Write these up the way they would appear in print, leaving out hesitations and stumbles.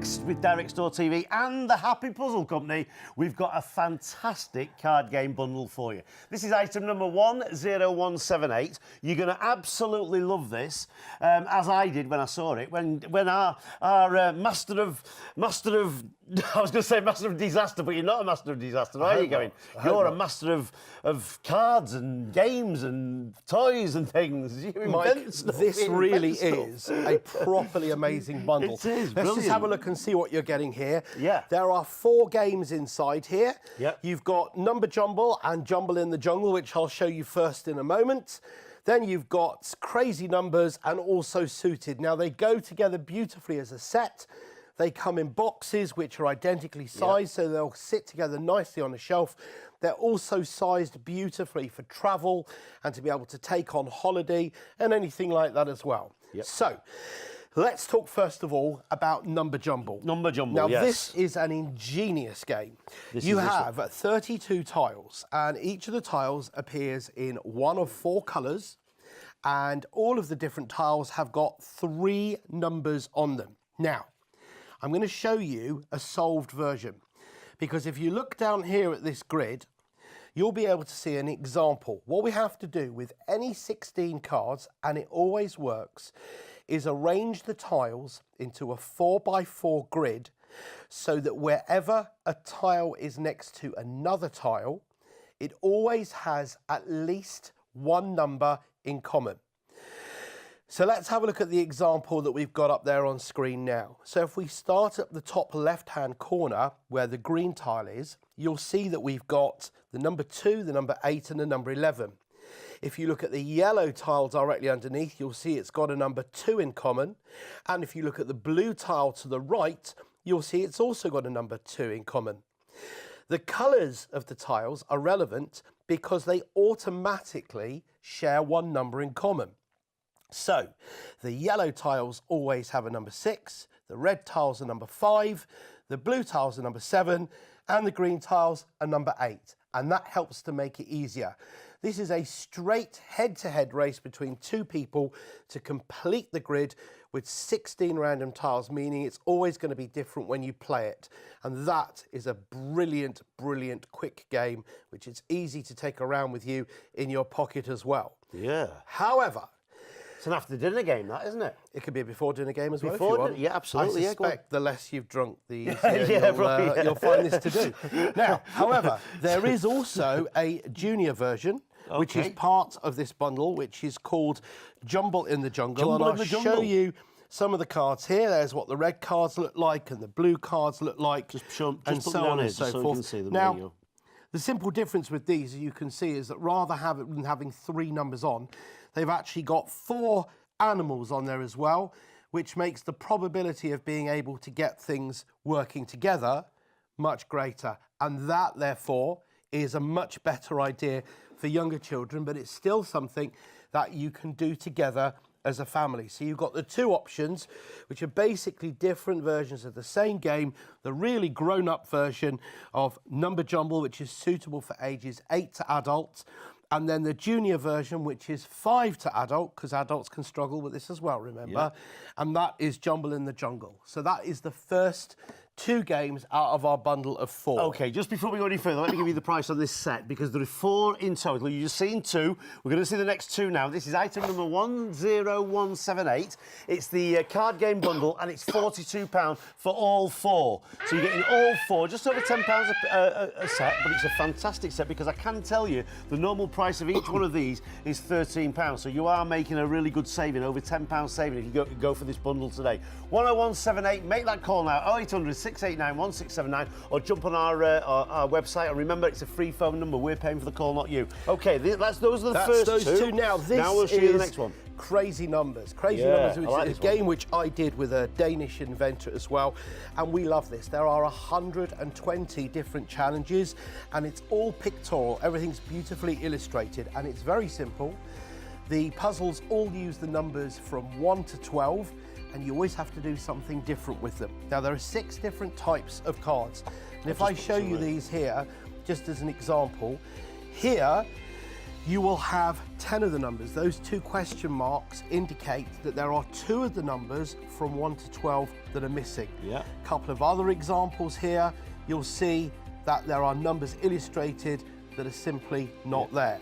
Next, with Dstv and the Happy Puzzle Company, we've got a fantastic card game bundle for you. This is item number 10178. You're going to absolutely love this, as I did when I saw it. When our master of I was going to say master of disaster, but you're not a master of disaster, are you going? You're a master of cards and games and toys and things. You invent stuff. This really is a properly amazing bundle. It is Let's just brilliant. have a look and see what you're getting here. Yeah. There are 4 games inside here. Yep. You've got Number Jumble and Jumble in the Jungle, which I'll show you first in a moment. Then you've got Crazy Numbers and also Suited. Now, they go together beautifully as a set. They come in boxes which are identically sized, so they'll sit together nicely on a shelf. They're also sized beautifully for travel and to be able to take on holiday and anything like that as well. Yep. So, let's talk first of all about Number Jumble. Number Jumble, now, yes. this is an ingenious game. You have 32 tiles, and each of the tiles appears in one of 4 colours, and all of the different tiles have got 3 numbers on them. Now, I'm going to show you a solved version, because if you look down here at this grid, you'll be able to see an example. What we have to do with any 16 cards, and it always works, is arrange the tiles into a 4x4 grid so that wherever a tile is next to another tile, it always has at least one number in common. So let's have a look at the example that we've got up there on screen now. So if we start at the top left-hand corner where the green tile is, you'll see that we've got the number 2, the number 8 and the number 11. If you look at the yellow tile directly underneath, you'll see it's got a number 2 in common. And if you look at the blue tile to the right, you'll see it's also got a number 2 in common. The colours of the tiles are relevant because they automatically share one number in common. So, the yellow tiles always have a number 6, the red tiles are number 5, the blue tiles are number 7, and the green tiles are number 8. And that helps to make it easier. This is a straight head-to-head race between 2 people to complete the grid with 16 random tiles, meaning it's always going to be different when you play it. And that is a brilliant, brilliant quick game, which is easy to take around with you in your pocket as well. Yeah. However, It's an after-dinner game, that, isn't it? it could be a before-dinner game as well, if Before you want. dinner? Yeah, absolutely, I yeah, go on. suspect the less you've drunk, the You'll you'll find this to do. Now, however, there is also a junior version, which is part of this bundle, which is called Jumble in the Jungle. Jumble in and the I'll Jungle. show you some of the cards here. There's what the red cards look like and the blue cards look like, Just and put so them down on here, and so just so forth. you can see them. Now, There you go. the simple difference with these, as you can see, is that rather than having 3 numbers on, they've actually got 4 animals on there as well, which makes the probability of being able to get things working together much greater. And that, therefore, is a much better idea for younger children, but it's still something that you can do together as a family. So you've got the 2 options, which are basically different versions of the same game. The really grown-up version of Number Jumble, which is suitable for ages 8 to adults, and then the junior version, which is 5 to adult, because adults can struggle with this as well, remember? And that is Jumble in the Jungle. So that is the first 2 games out of our bundle of 4. OK, just before we go any further, let me give you the price on this set, because there are 4 in total. You've just seen 2. We're going to see the next 2 now. This is item number 10178. It's the card game bundle, and it's £42 for all 4. So you're getting all 4, just over £10 a set, but it's a fantastic set, because I can tell you the normal price of each one of these is £13. So you are making a really good saving, over £10 saving if you go for this bundle today. 10178, make that call now, 0800 689 1679, or jump on our website, and remember, it's a free phone number. We're paying for the call, not you. OK, those are the first those 2. Now, this we'll show you the next one. Crazy Numbers. Crazy Numbers, which like is a this one. game which I did with a Danish inventor as well, and we love this. There are 120 different challenges, and it's all pictorial. Everything's beautifully illustrated, and it's very simple. The puzzles all use the numbers from 1 to 12, and you always have to do something different with them. Now, there are 6 different types of cards, and if I show you these here, just as an example, here you will have 10 of the numbers. Those 2 question marks indicate that there are 2 of the numbers from 1 to 12 that are missing. Yeah. A couple of other examples here. You'll see that there are numbers illustrated that are simply not there.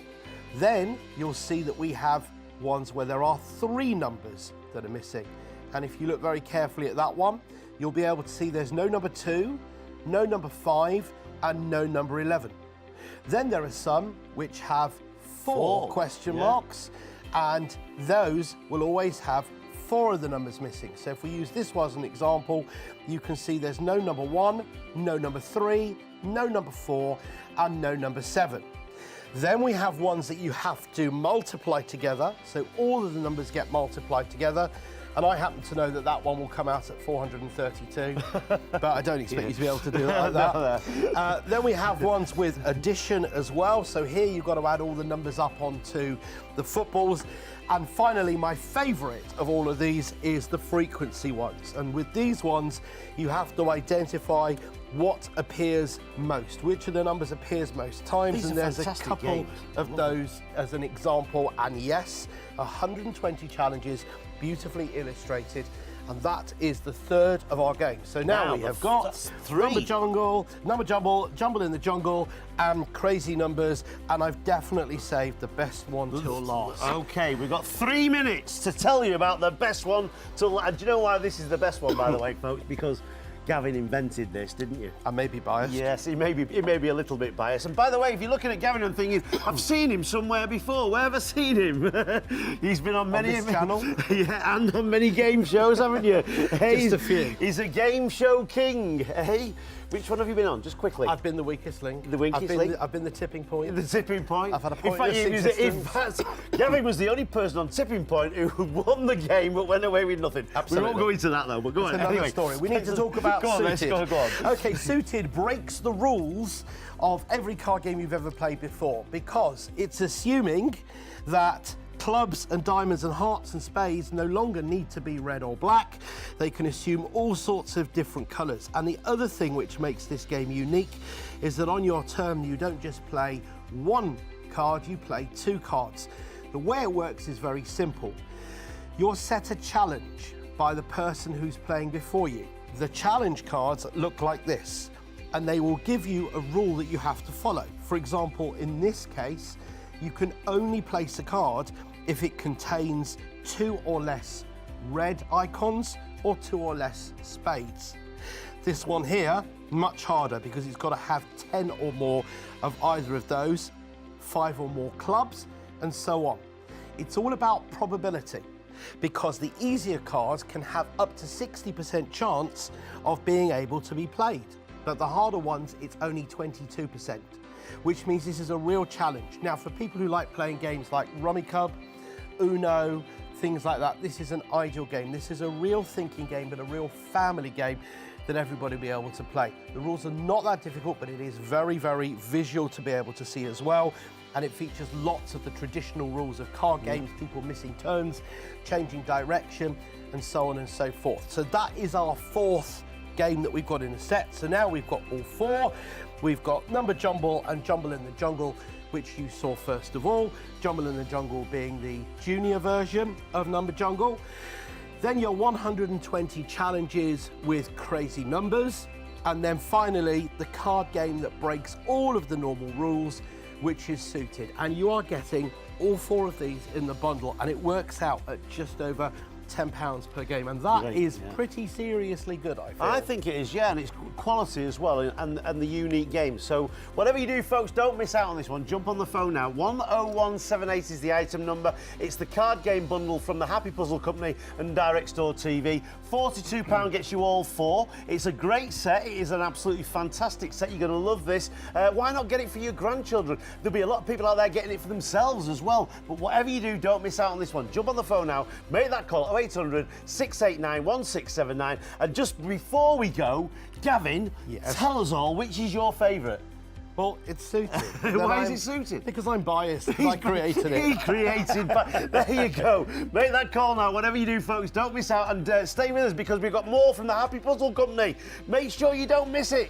Then you'll see that we have ones where there are 3 numbers that are missing. And if you look very carefully at that one, you'll be able to see there's no number 2, no number 5, and no number 11. Then there are some which have 4 question marks, and those will always have 4 of the numbers missing. So if we use this one as an example, you can see there's no number 1, no number 3, no number 4, and no number 7. Then we have ones that you have to multiply together, so all of the numbers get multiplied together. And I happen to know that that one will come out at 432, but I don't expect you to be able to do it like that. Then we have ones with addition as well. So here you've got to add all the numbers up onto the footballs. And finally, my favourite of all of these is the frequency ones. And with these ones, you have to identify what appears most, which of the numbers appears most times. These and are there's a fantastic couple games. of those as an example. And yes, 120 challenges, beautifully illustrated, and that is the 3rd of our game. So now we have got 3. number jumble, jumble in the jungle, and crazy numbers, and I've definitely saved the best one till last. Okay, we've got 3 minutes to tell you about the best one till. And do you know why this is the best one, by the way, folks? Because Gavin invented this, didn't you? I may be biased. Yes, he may be a little bit biased. And by the way, if you're looking at Gavin and thinking, I've seen him somewhere before, where have I seen him? He's been on many this channel? Yeah, and on many game shows, haven't you? Hey, Just a few. He's a game show king. Hey, which one have you been on? Just quickly. I've been the weakest link. The weakest link? I've been the tipping point. The tipping point. I've had a in pointless fact, in existence. fact, Gavin was the only person on tipping point who won the game but went away with nothing. Absolutely. We won't go into that though. But go It's on. another Anyway, story. We need to talk about go on, Suited. Let's go on. Okay, Suited breaks the rules of every card game you've ever played before because it's assuming that clubs and diamonds and hearts and spades no longer need to be red or black. They can assume all sorts of different colours. And the other thing which makes this game unique is that on your turn you don't just play 1 card, you play 2 cards. The way it works is very simple. You're set a challenge by the person who's playing before you. The challenge cards look like this, and they will give you a rule that you have to follow. For example, in this case, you can only place a card if it contains 2 or less red icons or 2 or less spades. This one here, much harder because it's got to have 10 or more of either of those, 5 or more clubs, and so on. It's all about probability because the easier cards can have up to 60% chance of being able to be played. But the harder ones, it's only 22%, which means this is a real challenge. Now, for people who like playing games like Rummy Cub, Uno, things like that, this is an ideal game. This is a real thinking game, but a real family game that everybody will be able to play. The rules are not that difficult, but it is very, very visual to be able to see as well. And it features lots of the traditional rules of card games, people missing turns, changing direction, and so on and so forth. So that is our 4th game that we've got in the set. So now we've got all 4. We've got Number Jumble and Jumble in the Jungle, which you saw first of all. Jumble in the Jungle being the junior version of Number Jungle. Then your 120 challenges with crazy numbers. And then finally, the card game that breaks all of the normal rules, which is Suited. And you are getting all 4 of these in the bundle, and it works out at just over £10 per game, and that is pretty seriously good, I feel. I think it is, yeah, and it's quality as well, and the unique game. So whatever you do, folks, don't miss out on this one. Jump on the phone now. 10178 is the item number. It's the card game bundle from the Happy Puzzle Company and Direct Store TV. £42 gets you all 4. It's a great set. It is an absolutely fantastic set. You're going to love this. Why not get it for your grandchildren? There'll be a lot of people out there getting it for themselves as well. But whatever you do, don't miss out on this one. Jump on the phone now. Make that call. 0800 689 1679. And just before we go, Gavin, tell us all, which is your favourite? Well, it's Suited. Why is it Suited? Because I'm biased. I created it. He created. There you go. Make that call now. Whatever you do, folks, don't miss out, and stay with us because we've got more from the Happy Puzzle Company. Make sure you don't miss it.